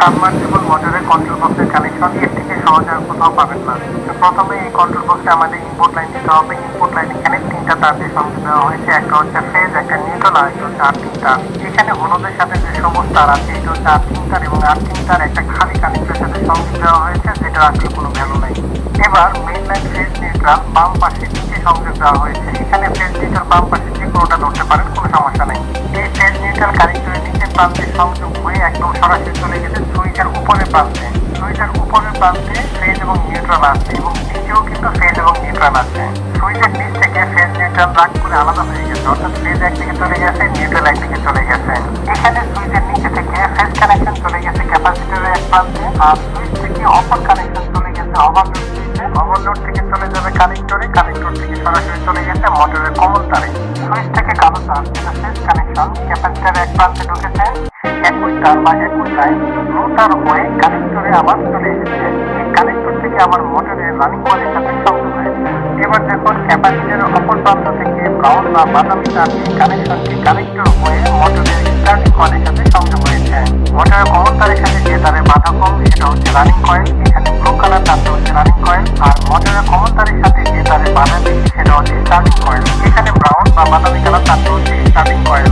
Submersible মোটরের control বক্সের connection এর থেকে সহজ আর কোথাও পাবেন না। তো প্রথমে এই কন্ট্রোল বক্সে আমাদের ইনপুট লাইন দিতে হবে। ইনপুট লাইন এখানে তিনটা তার দিয়ে সংযোগ দেওয়া হয়েছে, একটা হচ্ছে ফেজ, একটা নিউট্রাল, আর একটা হচ্ছে আর্থিং তার। এখানে হলুদের সাথে যে সবুজ তার আছে এটা হচ্ছে আর্থিং তার, এবং আর্থিং তার একটা খালি কানেক্টরের সাথে সংযোগ দেওয়া হয়েছে যেটা আসলে কোনো ভ্যালু নাই। এবার মেইন লাইন ফেজ নিউট্রাল বাম পাশে নিচে সংযোগ দেওয়া হয়েছে। এখানে ফেজ নিউট্রাল বাম পাশে যে কোনোটা ধরতে পারেন, কোনো সমস্যা নেই। এই ফেজ নিউট্রাল কানেক্টরের নিচের প্রান্তে সংযোগ হয়ে একদম সরাসরি চলে গেছে সুইচের উপরের প্রান্তে। সুইচের উপরের প্রান্তে ফেজ এবং নিউট্রাল আছে, এবং নিচেও কিন্তু ফেজ এবং নিউট্রাল আছে। সুইচের নিচ থেকে ফেজ নিউট্রাল রাগ করে আলাদা হয়ে গেছে, অর্থাৎ ফেজ একদিকে চলে গেছে, নিউট্রাল একদিকে চলে গেছে। এখানে সুইচের নিচে থেকে ফেজ কানেকশন চলে গেছে ক্যাপাসিটরের এক প্রান্তে, আর সুইচ থেকে অপর কানেকশন চলে গেছে ওভারলোড সুইচে। ওভারলোড থেকে চলে যাবে কানেক্টরে, কানেক্টর থেকে সরাসরি চলে গেছে মোটরের কমন তারে। সুইচ থেকে কালো তার যেটা ফেজ কানেকশন ক্যাপাসিটরের এক প্রান্তে ঢুকেছে, একই তার বা একই লাইন ব্লু তার হয়ে কানেক্টরে আবার চলে এসেছে। এই কানেক্টর থেকে আবার মোটরের রানিং কয়েলের সাথে সংযোগ হয়েছে। এবার দেখুন ক্যাপাসিটরের অপর প্রান্ত থেকে ব্রাউন বা বাদামি তার এই কানেকশনটি কানেক্টর হয়ে মোটরের স্টার্টিং কয়েলের সাথে সংযোগ হয়েছে। মোটরের কমন তারের সাথে যে তারে বাধা কম সেটা হচ্ছে রানিং কয়েল, এখানে ব্লু কালার তারটা হচ্ছে রানিং কয়েল। আর মোটরের কমন তারের সাথে যে তারে বাধা বেশি সেটা হচ্ছে স্টার্টিং কয়েল, এখানে ব্রাউন বা বাদামি